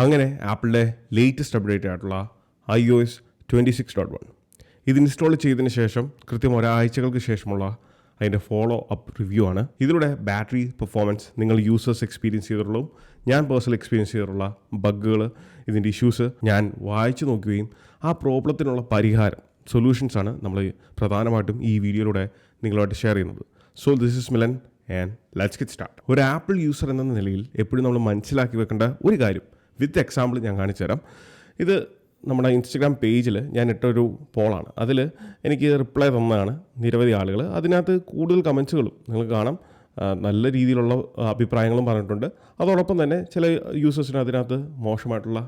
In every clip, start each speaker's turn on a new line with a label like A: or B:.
A: അങ്ങനെ ആപ്പിളിൻ്റെ latest update ആയിട്ടുള്ള iOS 26.1 ഇത് ഇൻസ്റ്റാൾ ചെയ്തതിന് ശേഷം കൃത്യം ഒരാഴ്ചകൾക്ക് ശേഷമുള്ള അതിൻ്റെ ഫോളോ അപ്പ് റിവ്യൂ ആണ്. ഇതിലൂടെ ബാറ്ററി പെർഫോമൻസ്, നിങ്ങൾ യൂസേഴ്സ് എക്സ്പീരിയൻസ് ചെയ്തിട്ടുള്ളൂ, ഞാൻ പേഴ്സണൽ എക്സ്പീരിയൻസ് ചെയ്തിട്ടുള്ള ബഗ്ഗുകൾ, ഇതിൻ്റെ ഇഷ്യൂസ് ഞാൻ വായിച്ചു നോക്കുകയും ആ പ്രോബ്ലത്തിനുള്ള പരിഹാരം സൊല്യൂഷൻസാണ് നമ്മൾ പ്രധാനമായിട്ടും ഈ വീഡിയോയിലൂടെ നിങ്ങളുമായിട്ട് ഷെയർ ചെയ്യുന്നത്. So this is Milan and let's get start. ഒരു ആപ്പിൾ യൂസർ എന്ന നിലയിൽ എപ്പോഴും നമ്മൾ മനസ്സിലാക്കി വെക്കേണ്ട ഒരു കാര്യം വിത്ത് എക്സാമ്പിൾ ഞാൻ കാണിച്ചു തരാം. ഇത് നമ്മുടെ ഇൻസ്റ്റഗ്രാം പേജിൽ ഞാൻ ഇട്ടൊരു പോളാണ്. അതിൽ എനിക്ക് റിപ്ലൈ തന്നതാണ് നിരവധി ആളുകൾ. അതിനകത്ത് കൂടുതൽ കമൻസുകളും നിങ്ങൾക്ക് കാണാം, നല്ല രീതിയിലുള്ള അഭിപ്രായങ്ങളും പറഞ്ഞിട്ടുണ്ട്. അതോടൊപ്പം തന്നെ ചില യൂസേഴ്സിന് അതിനകത്ത് മോശമായിട്ടുള്ള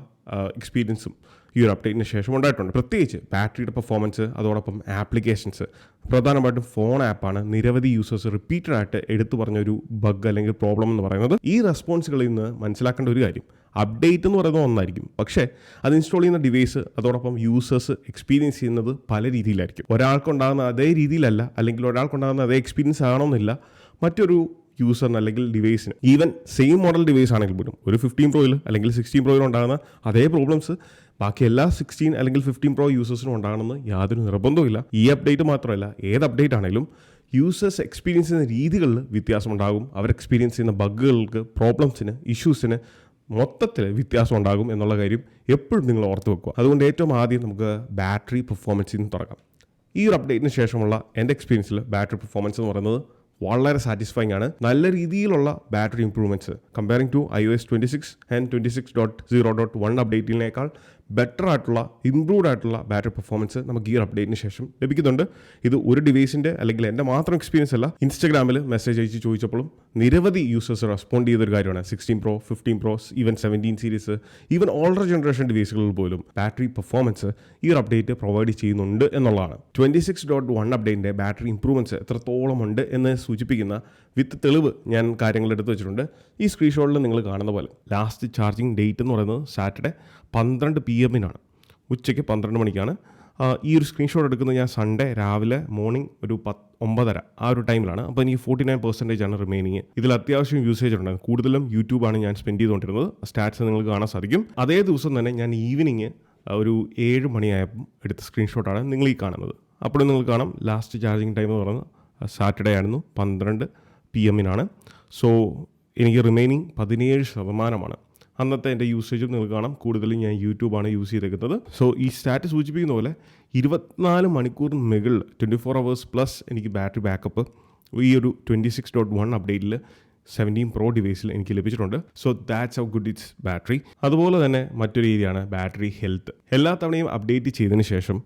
A: എക്സ്പീരിയൻസും ഈ ഒരു അപ്ഡേറ്റിന് ശേഷം ഉണ്ടായിട്ടുണ്ട്. പ്രത്യേകിച്ച് ബാറ്ററിയുടെ പെർഫോമൻസ്, അതോടൊപ്പം ആപ്ലിക്കേഷൻസ്, പ്രധാനമായിട്ടും ഫോൺ ആപ്പാണ് നിരവധി യൂസേഴ്സ് റിപ്പീറ്റഡ് ആയിട്ട് എടുത്തു പറഞ്ഞൊരു ബഗ് അല്ലെങ്കിൽ പ്രോബ്ലം എന്ന് പറയുന്നത്. ഈ റെസ്പോൺസുകളിൽ നിന്ന് മനസ്സിലാക്കേണ്ട ഒരു കാര്യം, അപ്ഡേറ്റ് എന്ന് പറയുന്നത് ഒന്നായിരിക്കും, പക്ഷേ അത് ഇൻസ്റ്റാൾ ചെയ്യുന്ന ഡിവൈസ് അതോടൊപ്പം യൂസേഴ്സ് എക്സ്പീരിയൻസ് ചെയ്യുന്നത് പല രീതിയിലായിരിക്കും. ഒരാൾക്കുണ്ടാകുന്ന അതേ രീതിയിലല്ല, അല്ലെങ്കിൽ ഒരാൾക്കുണ്ടാകുന്ന അതേ എക്സ്പീരിയൻസ് ആണോന്നില്ല മറ്റൊരു യൂസറിന് അല്ലെങ്കിൽ ഡിവൈസിന്. ഈവൻ സെയിം മോഡൽ ഡിവൈസ് ആണെങ്കിൽ പോലും ഒരു 15 Proയിൽ അല്ലെങ്കിൽ 16 Proയിൽ ഉണ്ടാകുന്ന അതേ പ്രോബ്ലംസ് ബാക്കി എല്ലാ 16 അല്ലെങ്കിൽ 15 Pro യൂസേഴ്സിനും ഉണ്ടാകണമെന്ന് യാതൊരു നിർബന്ധവുമില്ല. ഈ അപ്ഡേറ്റ് മാത്രമല്ല, ഏത് അപ്ഡേറ്റ് ആണെങ്കിലും യൂസേഴ്സ് എക്സ്പീരിയൻസ് ചെയ്യുന്ന രീതികളിൽ വ്യത്യാസമുണ്ടാകും. അവർ എക്സ്പീരിയൻസ് ചെയ്യുന്ന ബഗ്ഗുകൾക്ക്, പ്രോബ്ലംസിന്, ഇഷ്യൂസിന് മൊത്തത്തിൽ വ്യത്യാസം ഉണ്ടാകും എന്നുള്ള കാര്യം എപ്പോഴും നിങ്ങൾ ഓർത്ത് വെക്കുക. അതുകൊണ്ട് ഏറ്റവും ആദ്യം നമുക്ക് ബാറ്ററി പെർഫോമൻസിൽ നിന്ന് തുടങ്ങാം. ഈ ഒരു അപ്ഡേറ്റിന് ശേഷമുള്ള എൻ്റെ എക്സ്പീരിയൻസിൽ ബാറ്ററി പെർഫോമൻസ് എന്ന് പറയുന്നത് വളരെ സാറ്റിസ്ഫൈങ് ആണ്. നല്ല രീതിയിലുള്ള battery improvements comparing to iOS 26 and 26.0.1 അപ്ഡേറ്റിനേക്കാൾ ബെറ്റർ ആയിട്ടുള്ള, ഇംപ്രൂവ്ഡ് ആയിട്ടുള്ള ബാറ്ററി പെർഫോമൻസ് നമുക്ക് ഈ ഒരു അപ്ഡേറ്റിന് ശേഷം ലഭിക്കുന്നുണ്ട്. ഇത് ഒരു ഡിവൈസിൻ്റെ അല്ലെങ്കിൽ എൻ്റെ മാത്രം എക്സ്പീരിയൻസ് അല്ല. ഇൻസ്റ്റഗ്രാമിൽ മെസ്സേജ് അയച്ച് ചോദിച്ചപ്പോഴും നിരവധി യൂസേഴ്സ് റെസ്പോണ്ട് ചെയ്തൊരു കാര്യമാണ്. 16 Pro, 15 Pro, even 17 series, even older generation ഡിവൈസുകളിൽ പോലും ബാറ്ററി പെർഫോമൻസ് ഈ ഒരു അപ്ഡേറ്റ് പ്രൊവൈഡ് ചെയ്യുന്നുണ്ട് എന്നുള്ളതാണ്. 26.1 അപ്ഡേറ്റിൻ്റെ ബാറ്ററി ഇംപ്രൂവ്മെൻറ്റ്സ് എത്രത്തോളം ഉണ്ട് എന്ന് സൂചിപ്പിക്കുന്ന വിത്ത് തെളിവ് ഞാൻ കാര്യങ്ങൾ എടുത്തു വെച്ചിട്ടുണ്ട്. ഈ സ്ക്രീൻഷോട്ടിൽ നിങ്ങൾ കാണുന്ന പോലെ ലാസ്റ്റ് ചാർജിങ് ഡേറ്റ് എന്ന് പറയുന്നത് സാറ്റർഡേ 12 PM ഉച്ചയ്ക്ക് 12 മണിക്കാണ്. ഈ ഒരു സ്ക്രീൻഷോട്ട് എടുക്കുന്നത് ഞാൻ സൺഡേ രാവിലെ മോർണിംഗ് ഒരു 9:30 ആ ഒരു ടൈമിലാണ്. അപ്പോൾ എനിക്ക് 49% റിമൈനിങ്. ഇതിൽ അത്യാവശ്യം യൂസേജ് ഉണ്ട്. കൂടുതലും യൂട്യൂബാണ് ഞാൻ സ്പെൻഡ് ചെയ്തുകൊണ്ടിരുന്നത്. സ്റ്റാറ്റ്സ് നിങ്ങൾക്ക് കാണാൻ സാധിക്കും. അതേ ദിവസം തന്നെ ഞാൻ ഈവനിങ് ഒരു 7 മണിയായപ്പം എടുത്ത സ്ക്രീൻഷോട്ടാണ് നിങ്ങൾ ഈ കാണുന്നത്. അപ്പോഴും നിങ്ങൾ കാണാം ലാസ്റ്റ് ചാർജിങ് ടൈം എന്ന് പറയുന്നത് സാറ്റർഡേ ആയിരുന്നു, 12 PM. സോ എനിക്ക് റിമൈനിങ് 17%. അന്നത്തെ എൻ്റെ യൂസേജും നിങ്ങൾക്ക് കാണാം. കൂടുതലും ഞാൻ യൂട്യൂബാണ് യൂസ് ചെയ്തേക്കുന്നത്. സോ ഈ സ്റ്റാറ്റ് സൂചിപ്പിക്കുന്ന പോലെ 24 മണിക്കൂറിന് മുകളിൽ 24 hours പ്ലസ് എനിക്ക് ബാറ്ററി ബാക്കപ്പ് ഈ ഒരു 26.1 അപ്ഡേറ്റിൽ 17 Pro ഡിവൈസിൽ എനിക്ക് ലഭിച്ചിട്ടുണ്ട്. So that's how good it's battery. അതുപോലെ തന്നെ മറ്റൊരു ഏരിയയാണ് ബാറ്ററി ഹെൽത്ത്. എല്ലാ തവണയും അപ്ഡേറ്റ് ചെയ്തതിന് ശേഷം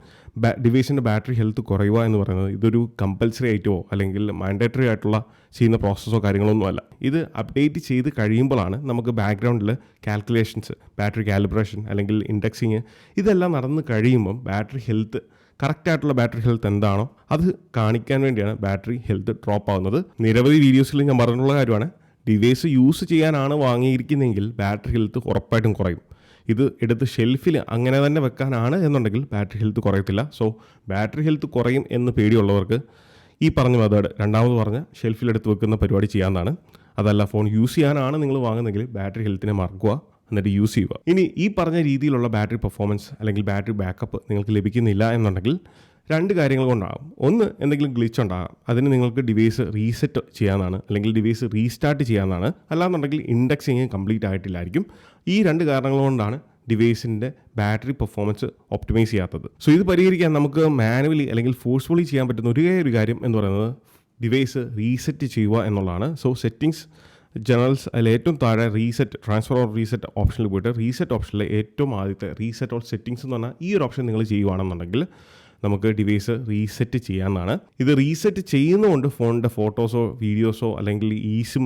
A: ഡിവൈസിൻ്റെ ബാറ്ററി ഹെൽത്ത് കുറയുക എന്ന് പറയുന്നത് ഇതൊരു കമ്പൽസറി ആയിട്ടോ അല്ലെങ്കിൽ മാൻഡേറ്ററി ആയിട്ടുള്ള ചെയ്യുന്ന പ്രോസസ്സോ കാര്യങ്ങളൊന്നുമല്ല. ഇത് അപ്ഡേറ്റ് ചെയ്ത് കഴിയുമ്പോഴാണ് നമുക്ക് ബാക്ക്ഗ്രൗണ്ടിൽ കാൽക്കുലേഷൻസ്, ബാറ്ററി കാലിബ്രേഷൻ അല്ലെങ്കിൽ ഇൻഡെക്സിങ് ഇതെല്ലാം നടന്ന് കഴിയുമ്പം ബാറ്ററി ഹെൽത്ത്, കറക്റ്റായിട്ടുള്ള ബാറ്ററി ഹെൽത്ത് എന്താണോ അത് കാണിക്കാൻ വേണ്ടിയാണ് ബാറ്ററി ഹെൽത്ത് ഡ്രോപ്പ് ആവുന്നത്. നിരവധി വീഡിയോസിൽ ഞാൻ പറഞ്ഞിട്ടുള്ള കാര്യമാണ്, ഡിവൈസ് യൂസ് ചെയ്യാനാണ് വാങ്ങിയിരിക്കുന്നതെങ്കിൽ ബാറ്ററി ഹെൽത്ത് ഉറപ്പായിട്ടും കുറയും. ഇത് എടുത്ത് ഷെൽഫിൽ അങ്ങനെ തന്നെ വെക്കാനാണ് എന്നുണ്ടെങ്കിൽ ബാറ്ററി ഹെൽത്ത് കുറയത്തില്ല. സോ ബാറ്ററി ഹെൽത്ത് കുറയും എന്ന് പേടിയുള്ളവർക്ക് ഈ പറഞ്ഞ മെത്തേഡ്, രണ്ടാമത് പറഞ്ഞ ഷെൽഫിലെടുത്ത് വെക്കുന്ന പരിപാടി ചെയ്യാവുന്നതാണ്. അതല്ല ഫോൺ യൂസ് ചെയ്യാനാണ് നിങ്ങൾ വാങ്ങുന്നതെങ്കിൽ ബാറ്ററി ഹെൽത്തിനെ മറക്കുക, എന്നിട്ട് യൂസ് ചെയ്യുക. ഇനി ഈ പറഞ്ഞ രീതിയിലുള്ള ബാറ്ററി പെർഫോമൻസ് അല്ലെങ്കിൽ ബാറ്ററി ബാക്കപ്പ് നിങ്ങൾക്ക് ലഭിക്കുന്നില്ല എന്നുണ്ടെങ്കിൽ 2 കാര്യങ്ങൾ കൊണ്ടാകും. ഒന്ന്, എന്തെങ്കിലും ഗ്ലിച്ച് ഉണ്ടാകാം. അതിന് നിങ്ങൾക്ക് ഡിവൈസ് റീസെറ്റ് ചെയ്യാവുന്നതാണ്, അല്ലെങ്കിൽ ഡിവൈസ് റീസ്റ്റാർട്ട് ചെയ്യാവുന്നതാണ്. അല്ലാന്നുണ്ടെങ്കിൽ ഇൻഡെക്സിങ് കംപ്ലീറ്റ് ആയിട്ടില്ലായിരിക്കും. ഈ 2 കാരണങ്ങൾ കൊണ്ടാണ് ഡിവൈസിൻ്റെ ബാറ്ററി പെർഫോമൻസ് ഒപ്റ്റിമൈസ് ചെയ്യാത്തത്. സോ ഇത് പരിഹരിക്കാൻ നമുക്ക് മാനുവലി അല്ലെങ്കിൽ ഫോഴ്സ്ഫുള്ളി ചെയ്യാൻ പറ്റുന്ന ഒരു കാര്യം എന്ന് പറയുന്നത് ഡിവൈസ് റീസെറ്റ് ചെയ്യുക എന്നുള്ളതാണ്. സോ സെറ്റിങ്സ്, ജനറൽസ്, അതിൽ ഏറ്റവും താഴെ റീസെറ്റ്, ട്രാൻസ്ഫർ ഓർ റീസെറ്റ് ഓപ്ഷനിൽ പോയിട്ട് റീസെറ്റ് ഓപ്ഷനിലെ ഏറ്റവും ആദ്യത്തെ റീസെറ്റ് ഓൾ സെറ്റിങ്സ് എന്ന് പറഞ്ഞാൽ ഈ ഒരു ഓപ്ഷൻ നിങ്ങൾ ചെയ്യുകയാണെന്നുണ്ടെങ്കിൽ നമുക്ക് ഡിവൈസ് റീസെറ്റ് ചെയ്യാവുന്നതാണ്. ഇത് റീസെറ്റ് ചെയ്യുന്നതുകൊണ്ട് ഫോണിൻ്റെ ഫോട്ടോസോ വീഡിയോസോ അല്ലെങ്കിൽ ഈസിം,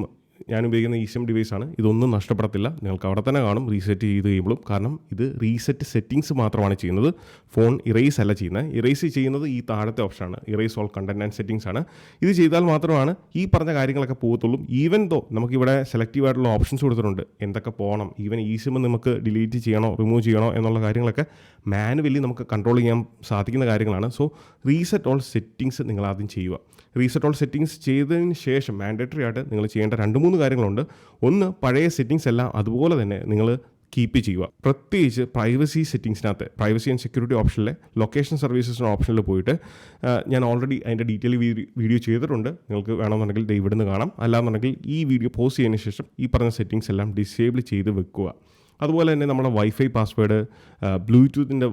A: ഞാൻ ഉപയോഗിക്കുന്ന ഈസിം ഡിവൈസാണ്, ഇതൊന്നും നഷ്ടപ്പെടത്തില്ല. നിങ്ങൾക്ക് അവിടെ തന്നെ കാണും റീസെറ്റ് ചെയ്ത് കഴിയുമ്പോഴും. കാരണം ഇത് റീസെറ്റ് സെറ്റിങ്സ് മാത്രമാണ് ചെയ്യുന്നത്, ഫോൺ ഇറേസ് അല്ല ചെയ്യുന്നത്. ഇറേസ് ചെയ്യുന്നത് ഈ താഴത്തെ ഓപ്ഷനാണ്, erase all content and settings ആണ്. ഇത് ചെയ്താൽ മാത്രമാണ് ഈ പറഞ്ഞ കാര്യങ്ങളൊക്കെ പോകത്തുള്ളൂ. ഈവൻ ദോ നമുക്കിവിടെ സെലക്റ്റീവ് ആയിട്ടുള്ള ഓപ്ഷൻസ് കൊടുത്തിട്ടുണ്ട്, എന്തൊക്കെ പോകണം, ഈവൻ ഈസിം നമുക്ക് ഡിലീറ്റ് ചെയ്യണോ റിമൂവ് ചെയ്യണോ എന്നുള്ള കാര്യങ്ങളൊക്കെ മാനുവലി നമുക്ക് കൺട്രോൾ ചെയ്യാൻ സാധിക്കുന്ന കാര്യങ്ങളാണ്. സോ റീസെറ്റ് ഓൾ സെറ്റിങ്സ് നിങ്ങൾ ആദ്യം ചെയ്യുക. റീസെറ്റ് ഓൾ സെറ്റിങ്സ് ചെയ്തതിന് ശേഷം മാൻഡേറ്ററി ആയിട്ട് നിങ്ങൾ ചെയ്യേണ്ട 2-3 കാര്യങ്ങളുണ്ട്. ഒന്ന്, പഴയ സെറ്റിങ്സ് എല്ലാം അതുപോലെ തന്നെ നിങ്ങൾ കീപ്പ് ചെയ്യുക. പ്രത്യേകിച്ച് പ്രൈവസി സെറ്റിങ്സിനകത്ത് പ്രൈവസി ആൻഡ് സെക്യൂരിറ്റി ഓപ്ഷനിലെ ലൊക്കേഷൻ സർവീസസിന് ഓപ്ഷനിൽ പോയിട്ട് ഞാൻ ഓൾറെഡി അതിൻ്റെ ഡീറ്റെയിൽ വീഡിയോ ചെയ്തിട്ടുണ്ട്. നിങ്ങൾക്ക് വേണമെന്നുണ്ടെങ്കിൽ ഇവിടുന്ന് കാണാം. അല്ലാന്നുണ്ടെങ്കിൽ ഈ വീഡിയോ പോസ്റ്റ് ചെയ്തതിന് ശേഷം ഈ പറഞ്ഞ സെറ്റിങ്സ് എല്ലാം ഡിസേബിൾ ചെയ്ത് വെക്കുക. അതുപോലെ തന്നെ നമ്മുടെ വൈഫൈ പാസ്വേഡ്, ബ്ലൂടൂത്തിൻ്റെ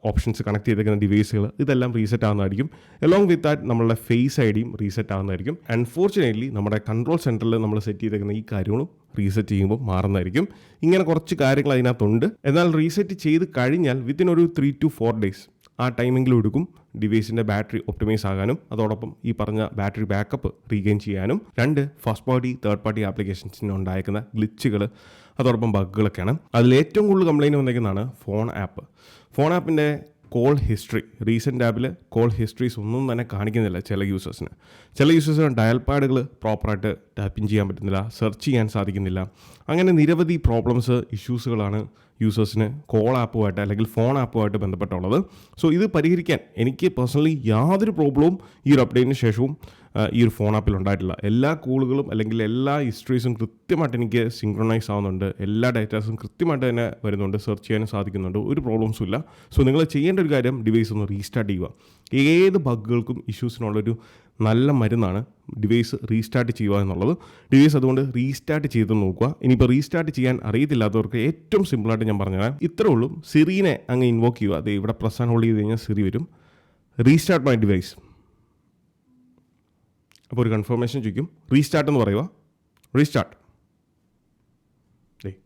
A: ഓപ്ഷൻസ് കണക്ട് ചെയ്തേക്കുന്ന ഡിവൈസുകൾ ഇതെല്ലാം റീസെറ്റ് ആവുന്നതായിരിക്കും. എലോങ് വിത്ത് ദാറ്റ് നമ്മളുടെ ഫേസ് ഐ ഡിയും റീസെറ്റ് ആവുന്നതായിരിക്കും. അൺഫോർച്ചുനേറ്റ്ലി നമ്മുടെ കൺട്രോൾ സെൻറ്ററിൽ നമ്മൾ സെറ്റ് ചെയ്തേക്കുന്ന ഈ കാര്യങ്ങളും റീസെറ്റ് ചെയ്യുമ്പോൾ മാറുന്നതായിരിക്കും. ഇങ്ങനെ കുറച്ച് കാര്യങ്ങൾ അതിനകത്തുണ്ട്. എന്നാൽ റീസെറ്റ് ചെയ്ത് കഴിഞ്ഞാൽ വിത്തിൻ ഒരു 3 to 4 days ആ ടൈമെങ്കിലും എടുക്കും ഡിവൈസിൻ്റെ ബാറ്ററി ഒപ്റ്റിമൈസ് ആകാനും അതോടൊപ്പം ഈ പറഞ്ഞ ബാറ്ററി ബാക്കപ്പ് റീഗെയിൻ ചെയ്യാനും. 2 ഫസ്റ്റ് പാർട്ടി തേർഡ് പാർട്ടി ആപ്ലിക്കേഷൻസിന് ഉണ്ടായിരിക്കുന്ന ഗ്ലിച്ചുകൾ അതോടൊപ്പം ബഗ്ഗുകളൊക്കെയാണ്. അതിൽ ഏറ്റവും കൂടുതൽ കംപ്ലൈൻറ്റ് വന്നേക്കുന്നതാണ് ഫോൺ ആപ്പ്. ഫോൺ ആപ്പിൻ്റെ കോൾ ഹിസ്റ്ററി, റീസെൻ്റ് ആപ്പിൽ കോൾ ഹിസ്റ്ററീസ് ഒന്നും തന്നെ കാണിക്കുന്നില്ല ചില യൂസേഴ്സിന് ഡയൽ പാഡുകൾ പ്രോപ്പറായിട്ട് ടാപ്പിംഗ് ചെയ്യാൻ പറ്റുന്നില്ല, സെർച്ച് ചെയ്യാൻ സാധിക്കുന്നില്ല. അങ്ങനെ നിരവധി പ്രോബ്ലംസ്, ഇഷ്യൂസുകളാണ് യൂസേഴ്സിന് കോൾ ആപ്പുമായിട്ട് അല്ലെങ്കിൽ ഫോൺ ആപ്പുമായിട്ട് ബന്ധപ്പെട്ടുള്ളത്. സോ ഇത് പരിഹരിക്കാൻ എനിക്ക് പേഴ്സണലി യാതൊരു പ്രോബ്ലവും ഈ ഒരു അപ്ഡേറ്റിന് ശേഷവും ഈ ഒരു ഫോൺ ആപ്പിൽ ഉണ്ടായിട്ടില്ല. എല്ലാ കോളുകളും അല്ലെങ്കിൽ എല്ലാ ഹിസ്റ്ററീസും കൃത്യമായിട്ട് എനിക്ക് സിങ്ക്രണൈസ് ആവുന്നുണ്ട്. എല്ലാ ഡേറ്റാസും കൃത്യമായിട്ട് തന്നെ വരുന്നുണ്ട്, സെർച്ച് ചെയ്യാനും സാധിക്കുന്നുണ്ട്. ഒരു പ്രോബ്ലംസും ഇല്ല. സോ നിങ്ങൾ ചെയ്യേണ്ട ഒരു കാര്യം ഡിവൈസ് ഒന്ന് റീസ്റ്റാർട്ട് ചെയ്യുക. ഏത് ബഗ്ഗുകൾക്കും ഇഷ്യൂസിനുള്ളൊരു നല്ല മരുന്നാണ് ഡിവൈസ് റീസ്റ്റാർട്ട് ചെയ്യുക എന്നുള്ളത്. ഡിവൈസ് അതുകൊണ്ട് റീസ്റ്റാർട്ട് ചെയ്ത് നോക്കുക. ഇനിയിപ്പോൾ റീസ്റ്റാർട്ട് ചെയ്യാൻ അറിയത്തില്ലാത്തവർക്ക് ഏറ്റവും സിമ്പിളായിട്ട് ഞാൻ പറഞ്ഞുതരാം. ഇത്രേ ഉള്ളൂ. സിറിനെ അങ്ങ് ഇൻവോക്ക് ചെയ്യുക. അത് ഇവിടെ പ്രസ് ആൻഡ് ഹോൾഡ് ചെയ്ത് കഴിഞ്ഞാൽ സിറി വരും. Restart my device. അപ്പോൾ ഒരു കൺഫർമേഷൻ ചോദിക്കും. റീസ്റ്റാർട്ട് എന്ന് പറയുക. റീസ്റ്റാർട്ട്.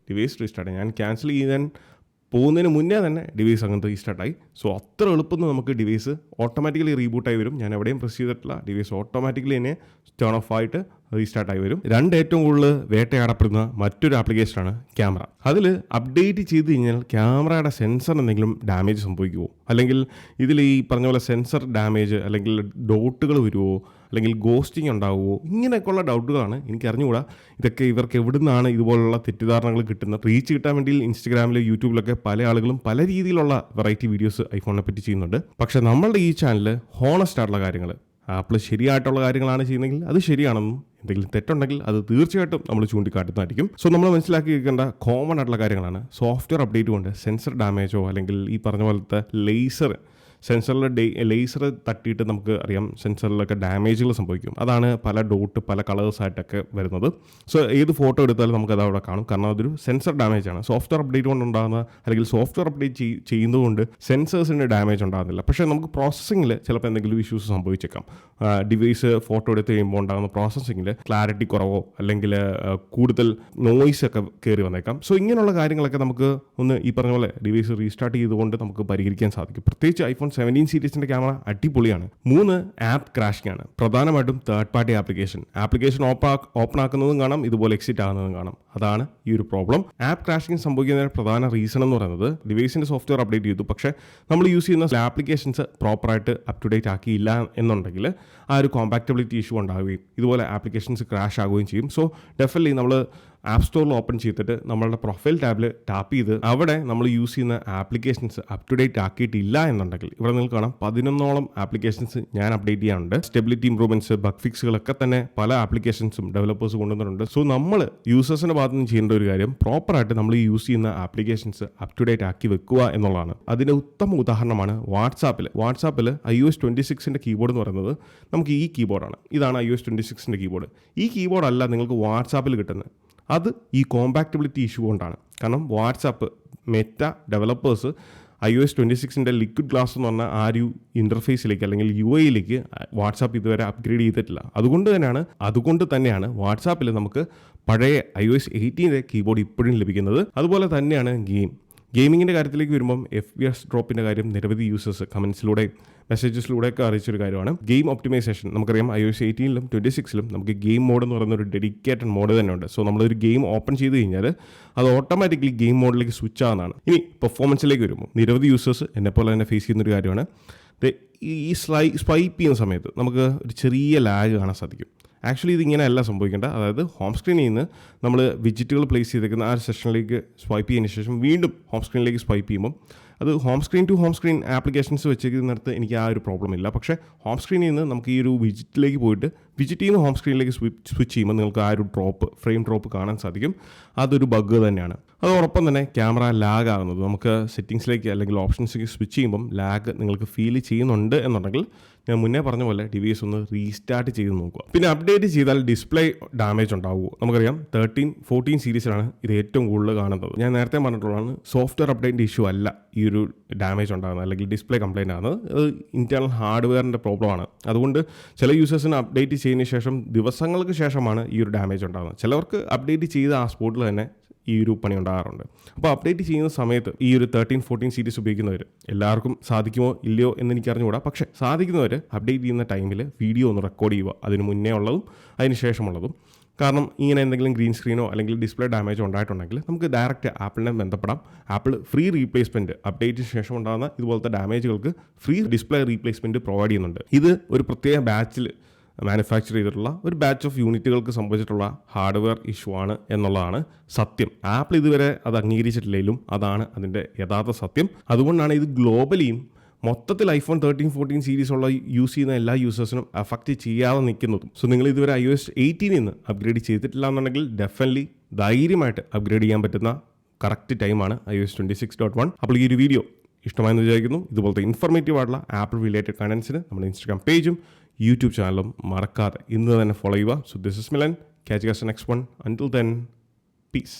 A: Device restart. ഞാൻ ക്യാൻസൽ ചെയ്യാൻ പോകുന്നതിന് മുന്നേ തന്നെ ഡിവൈസ് അങ്ങനത്തെ റീസ്റ്റാർട്ടായി. സോ അത്ര എളുപ്പം നമുക്ക് ഡിവൈസ് ഓട്ടോമാറ്റിക്കലി റീബൂട്ടായി വരും. ഞാൻ എവിടെയും പ്രസ് ചെയ്തിട്ടില്ല. ഡിവൈസ് ഓട്ടോമാറ്റിക്കലി തന്നെ ടേൺ ഓഫ് ആയിട്ട് റീസ്റ്റാർട്ടായി വരും. ഏറ്റവും കൂടുതൽ വേട്ടയാടപ്പെടുന്ന മറ്റൊരു ആപ്ലിക്കേഷനാണ് ക്യാമറ. അതിൽ അപ്ഡേറ്റ് ചെയ്ത് കഴിഞ്ഞാൽ ക്യാമറയുടെ സെൻസർ എന്തെങ്കിലും ഡാമേജ് സംഭവിക്കുമോ, അല്ലെങ്കിൽ ഇതിൽ ഈ പറഞ്ഞ പോലെ സെൻസർ ഡാമേജ് അല്ലെങ്കിൽ ഡോട്ടുകൾ വരുമോ, അല്ലെങ്കിൽ ഗോസ്റ്റിംഗ് ഉണ്ടാവുമോ, ഇങ്ങനെയൊക്കെയുള്ള ഡൗട്ടുകളാണ്. എനിക്ക് അറിഞ്ഞുകൂടാ ഇതൊക്കെ ഇവർക്ക് എവിടെ നിന്നാണ് ഇതുപോലുള്ള തെറ്റിദ്ധാരണകൾ കിട്ടുന്നത്. റീച്ച് കിട്ടാൻ വേണ്ടി ഇൻസ്റ്റഗ്രാമിൽ യൂട്യൂബിലൊക്കെ പല ആളുകളും പല രീതിയിലുള്ള വെറൈറ്റി വീഡിയോസ് ഐഫോണിനെ പറ്റി ചെയ്യുന്നുണ്ട്. പക്ഷേ നമ്മളുടെ ഈ ചാനൽ ഹോണസ്റ്റ് ആയിട്ടുള്ള കാര്യങ്ങൾ, ആപ്പിൾ ശരിയായിട്ടുള്ള കാര്യങ്ങളാണ് ചെയ്യുന്നതെങ്കിൽ അത് ശരിയാണെന്നും എന്തെങ്കിലും തെറ്റുണ്ടെങ്കിൽ അത് തീർച്ചയായിട്ടും നമ്മൾ ചൂണ്ടിക്കാട്ടുന്നതായിരിക്കും. സോ നമ്മൾ മനസ്സിലാക്കി വെക്കേണ്ട കോമൺ ആയിട്ടുള്ള കാര്യങ്ങളാണ്. സോഫ്റ്റ്വെയർ അപ്ഡേറ്റ് കൊണ്ട് സെൻസർ ഡാമേജോ അല്ലെങ്കിൽ ഈ പറഞ്ഞ പോലത്തെ സെൻസറിലെ ലേസർ തട്ടിയിട്ട് നമുക്ക് അറിയാം സെൻസറിലൊക്കെ ഡാമേജുകൾ സംഭവിക്കും. അതാണ് പല ഡോട്ട് പല കളേഴ്സായിട്ടൊക്കെ വരുന്നത്. സോ ഏത് ഫോട്ടോ എടുത്താലും നമുക്കത് അവിടെ കാണും. കാരണം അതൊരു സെൻസർ ഡാമേജ് ആണ്. സോഫ്റ്റ്വെയർ അപ്ഡേറ്റ് കൊണ്ടുണ്ടാകുന്ന അല്ലെങ്കിൽ സോഫ്റ്റ്വെയർ അപ്ഡേറ്റ് ചെയ്യുന്നതുകൊണ്ട് സെൻസേഴ്സിന് ഡാമേജ് ഉണ്ടാകുന്നില്ല. പക്ഷേ നമുക്ക് പ്രോസസ്സിങ്ങിൽ ചിലപ്പോൾ എന്തെങ്കിലും ഇഷ്യൂസ് സംഭവിച്ചേക്കാം. ഡിവൈസ് ഫോട്ടോ എടുത്ത് കഴിയുമ്പോൾ ഉണ്ടാകുന്ന പ്രോസസ്സിങ്ങിൽ ക്ലാരിറ്റി കുറവോ അല്ലെങ്കിൽ കൂടുതൽ നോയ്സ് ഒക്കെ കയറി വന്നേക്കാം. സോ ഇങ്ങനെയുള്ള കാര്യങ്ങളൊക്കെ നമുക്ക് ഒന്ന് ഈ പറഞ്ഞ പോലെ ഡിവൈസ് റീസ്റ്റാർട്ട് ചെയ്തുകൊണ്ട് നമുക്ക് പരിഹരിക്കാൻ സാധിക്കും. പ്രത്യേകിച്ച് ഐഫോൺ 17 സീരീസിൻ്റെ ക്യാമറ അടിപൊളിയാണ്. 3 ആപ്പ് ക്രാഷിംഗ് ആണ്. പ്രധാനമായിട്ടും തേർഡ് പാർട്ടി ആപ്ലിക്കേഷൻ ഓപ്പൺ ആക്കുന്നതും കാണാം, ഇതുപോലെ എക്സിറ്റ് ആകുന്നതും കാണാം. അതാണ് ഈ ഒരു പ്രോബ്ലം. ആപ്പ് ക്രാഷിംഗ് സംഭവിക്കുന്നതിന് പ്രധാന റീസൺ എന്ന് പറയുന്നത് ഡിവൈസിൻ്റെ സോഫ്റ്റ്വെയർ അപ്ഡേറ്റ് ചെയ്തു, പക്ഷേ നമ്മൾ യൂസ് ചെയ്യുന്ന ആപ്ലിക്കേഷൻസ് പ്രോപ്പറായിട്ട് അപ് ടു ഡേറ്റ് ആക്കിയില്ല എന്നുണ്ടെങ്കിൽ ആ ഒരു കോമ്പാക്റ്റബിലിറ്റി ഇഷ്യൂ ഉണ്ടാവുകയും ഇതുപോലെ ആപ്ലിക്കേഷൻസ് ക്രാഷ് ആകുകയും ചെയ്യും. സോ ഡെഫിനറ്റ്ലി നമ്മൾ ആപ്പ് സ്റ്റോറിൽ ഓപ്പൺ ചെയ്തിട്ട് നമ്മളുടെ പ്രൊഫൈൽ ടാബിൽ ടാപ്പ് ചെയ്ത് അവിടെ നമ്മൾ യൂസ് ചെയ്യുന്ന ആപ്ലിക്കേഷൻസ് അപ് ടു ഡേറ്റ് ആക്കിയിട്ടില്ല എന്നുണ്ടെങ്കിൽ ഇവിടെ നിങ്ങൾക്ക് കാണാം 11ഓളം ആപ്ലിക്കേഷൻസ് ഞാൻ അപ്ഡേറ്റ് ചെയ്യാനുണ്ട്. സ്റ്റെബിലിറ്റി ഇംപ്രൂവ്മെൻറ്റ്സ്, ബഗ് ഫിക്സുകളൊക്കെ തന്നെ പല ആപ്ലിക്കേഷൻസും ഡെവലപ്പേഴ്സ് കൊണ്ടുവന്നിട്ടുണ്ട്. സോ നമ്മൾ യൂസേഴ്സിൻ്റെ ഭാഗത്ത് നിന്ന് ചെയ്യേണ്ട ഒരു കാര്യം പ്രോപ്പറായിട്ട് നമ്മൾ യൂസ് ചെയ്യുന്ന ആപ്ലിക്കേഷൻസ് അപ് ടു ഡേറ്റ് ആക്കി വെക്കുക എന്നുള്ളതാണ്. അതിൻ്റെ ഉത്തമ ഉദാഹരണമാണ് വാട്സാപ്പിൽ iOS 26ൻ്റെ കീബോർഡ് എന്ന് പറയുന്നത് നമുക്ക് ഈ കീബോർഡാണ്. ഇതാണ് iOS 26ൻ്റെ കീബോർഡ്. ഈ കീബോർഡല്ല നിങ്ങൾക്ക് വാട്സാപ്പിൽ കിട്ടുന്നത്. അത് ഈ കോമ്പാക്റ്റബിലിറ്റി ഇഷ്യൂ കൊണ്ടാണ്. കാരണം വാട്സാപ്പ് മെറ്റ ഡെവലപ്പേഴ്സ് iOS 26ൻ്റെ ലിക്വിഡ് ഗ്ലാസ് എന്ന് പറഞ്ഞ ആ ഒരു ഇൻ്റർഫേസിലേക്ക് അല്ലെങ്കിൽ UIയിലേക്ക് വാട്സാപ്പ് ഇതുവരെ അപ്ഗ്രേഡ് ചെയ്തിട്ടില്ല. അതുകൊണ്ട് തന്നെയാണ് വാട്സാപ്പിൽ നമുക്ക് പഴയ iOS 18ൻ്റെ കീബോർഡ് ഇപ്പോഴും ലഭിക്കുന്നത്. അതുപോലെ തന്നെയാണ് ഗെയിമിങ്ങിൻ്റെ കാര്യത്തിലേക്ക് വരുമ്പം FPS ഡ്രോപ്പിൻ്റെ കാര്യം നിരവധി യൂസേഴ്സ് കമൻസിലൂടെ മെസ്സേജസിലൂടെയൊക്കെ അറിയിച്ചൊരു കാര്യമാണ്. ഗെയിം ഒപ്റ്റിമൈസേഷൻ നമുക്കറിയാം iOS 18ലും 26ലും നമുക്ക് ഗെയിം മോഡ് എന്ന് പറയുന്ന ഒരു ഡെഡിക്കേറ്റഡ് മോഡ് തന്നെ ഉണ്ട്. സോ നമ്മളൊരു ഗെയിം ഓപ്പൺ ചെയ്ത് കഴിഞ്ഞാൽ അത് ഓട്ടോമാറ്റിക്കലി ഗെയിം മോഡിലേക്ക് സ്വിച്ച് ആവുന്നതാണ്. ഇനി പെർഫോമൻസിലേക്ക് വരുമ്പോൾ നിരവധി യൂസേഴ്സ് എന്നെപ്പോലെ തന്നെ ഫേസ് ചെയ്യുന്നൊരു കാര്യമാണ്. ഈ സ്വൈപ്പ് ചെയ്യുന്ന സമയത്ത് നമുക്ക് ഒരു ചെറിയ ലാഗ് കാണാൻ സാധിക്കും. ആക്ച്വലി ഇതിങ്ങനെയല്ല സംഭവിക്കേണ്ട. അതായത് ഹോം സ്ക്രീനിൽ നിന്ന് നമ്മൾ വിജിറ്റുകൾ പ്ലേസ് ചെയ്തേക്കുന്ന ആ സെഷനിലേക്ക് സ്വൈപ്പ് ചെയ്തതിന് ശേഷം വീണ്ടും ഹോം സ്ക്രീനിലേക്ക് സ്വൈപ്പ് ചെയ്യുമ്പം അത് home screen to home screen applications വെച്ചിരിക്കുന്നിടത്ത് എനിക്ക് ആ ഒരു പ്രോബ്ലം ഇല്ല. പക്ഷേ ഹോം സ്ക്രീനിൽ നിന്ന് നമുക്ക് ഈ ഒരു വിജിറ്റിലേക്ക് പോയിട്ട് വിജിറ്റിൽ നിന്ന് ഹോം സ്ക്രീനിലേക്ക് സ്വിച്ച് ചെയ്യുമ്പോൾ നിങ്ങൾക്ക് ആ ഒരു ഫ്രെയിം ഡ്രോപ്പ് കാണാൻ സാധിക്കും. അതൊരു ബഗ് തന്നെയാണ്. അതോടൊപ്പം തന്നെ ക്യാമറ ലാഗ് ആകുന്നത് നമുക്ക് സെറ്റിങ്സിലേക്ക് അല്ലെങ്കിൽ ഓപ്ഷൻസിലേക്ക് സ്വിച്ച് ചെയ്യുമ്പം ലാഗ് നിങ്ങൾക്ക് ഫീൽ ചെയ്യുന്നുണ്ട് എന്നുണ്ടെങ്കിൽ ഞാൻ മുന്നേ പറഞ്ഞ പോലെ ഡിവൈസ് ഒന്ന് റീസ്റ്റാർട്ട് ചെയ്ത് നോക്കുക. പിന്നെ അപ്ഡേറ്റ് ചെയ്താൽ ഡിസ്പ്ലേ ഡാമേജ് ഉണ്ടാവുമോ? നമുക്കറിയാം 13-14 സീരീസിലാണ് ഇത് ഏറ്റവും കൂടുതൽ കാണുന്നത്. ഞാൻ നേരത്തെ പറഞ്ഞിട്ടുള്ളതാണ്, സോഫ്റ്റ്വെയർ അപ്ഡേറ്റ് ഇഷ്യൂ അല്ല ഈ ഒരു ഡാമേജ് ഉണ്ടാകുന്നത് അല്ലെങ്കിൽ ഡിസ്പ്ലേ കംപ്ലൈൻറ്റ് ആകുന്നത്. അത് ഇൻറ്റേർണൽ ഹാർഡ്വെയറിൻ്റെ പ്രോബ്ലമാണ്. അതുകൊണ്ട് ചില യൂസേഴ്സിന് അപ്ഡേറ്റ് ചെയ്തതിന് ശേഷം ദിവസങ്ങൾക്ക് ശേഷമാണ് ഈ ഒരു ഡാമേജ് ഉണ്ടാകുന്നത്. ചിലവർക്ക് അപ്ഡേറ്റ് ചെയ്ത ആ സ്പോട്ടിൽ തന്നെ ഈ ഒരു പണി ഉണ്ടാകാറുണ്ട്. അപ്പോൾ അപ്ഡേറ്റ് ചെയ്യുന്ന സമയത്ത് ഈ ഒരു 13-14 സീരീസ് ഉപയോഗിക്കുന്നവർ എല്ലാവർക്കും സാധിക്കുമോ ഇല്ലയോ എന്ന് എനിക്ക് അറിഞ്ഞുകൂടാ. പക്ഷേ സാധിക്കുന്നവർ അപ്ഡേറ്റ് ചെയ്യുന്ന ടൈമിൽ വീഡിയോ ഒന്ന് റെക്കോർഡ് ചെയ്യുക, അതിന് മുന്നേ ഉള്ളതും അതിന് ശേഷമുള്ളതും. കാരണം ഇങ്ങനെ എന്തെങ്കിലും ഗ്രീൻ സ്ക്രീനോ അല്ലെങ്കിൽ ഡിസ്പ്ലേ ഡാമേജോ ഉണ്ടായിട്ടുണ്ടെങ്കിൽ നമുക്ക് ഡയറക്റ്റ് ആപ്പിളിനെ ബന്ധപ്പെടാം. ആപ്പിൾ ഫ്രീ റീപ്ലേസ്മെൻറ്റ് അപ്ഡേറ്റിന് ശേഷം ഉണ്ടാകുന്ന ഇതുപോലത്തെ ഡാമേജുകൾക്ക് ഫ്രീ ഡിസ്പ്ലേ റീപ്ലേസ്മെൻറ്റ് പ്രൊവൈഡ് ചെയ്യുന്നുണ്ട്. ഇത് ഒരു പ്രത്യേക ബാച്ചിൽ മാനുഫാക്ചർ ചെയ്തിട്ടുള്ള ഒരു ബാച്ച് ഓഫ് യൂണിറ്റുകൾക്ക് സംഭവിച്ചിട്ടുള്ള ഹാർഡ്വെയർ ഇഷ്യൂ ആണ് എന്നുള്ളതാണ് സത്യം. ആപ്പിൾ ഇതുവരെ അത് അംഗീകരിച്ചിട്ടില്ലെങ്കിലും അതാണ് അതിൻ്റെ യഥാർത്ഥ സത്യം. അതുകൊണ്ടാണ് ഇത് ഗ്ലോബലിയും മൊത്തത്തിൽ iPhone 13-14 സീരീസ് ഉള്ള യൂസ് ചെയ്യുന്ന എല്ലാ യൂസേഴ്സിനും അഫക്റ്റ് ചെയ്യാതെ നിൽക്കുന്നതും. സോ നിങ്ങൾ ഇതുവരെ iOS 18 നിന്ന് അപ്ഗ്രേഡ് ചെയ്തിട്ടില്ല എന്നുണ്ടെങ്കിൽ ഡെഫിനറ്റ്ലി ധൈര്യമായിട്ട് അപ്ഗ്രേഡ് ചെയ്യാൻ പറ്റുന്ന കറക്റ്റ് ടൈമാണ് iOS 26.1. അപ്പോൾ ഈ ഒരു വീഡിയോ ഇഷ്ടമായെന്ന് വിചാരിക്കുന്നു. ഇതുപോലത്തെ ഇൻഫോർമേറ്റീവ് ആയിട്ടുള്ള ആപ്പിൾ റിലേറ്റഡ് കണ്ടൻസിന് നമ്മുടെ ഇൻസ്റ്റാഗ്രാം പേജും യൂട്യൂബ് ചാനലും മറക്കാതെ ഇന്ന് തന്നെ ഫോളോ ചെയ്യുക. So this is Milan. Catch you guys next one. Until then, peace.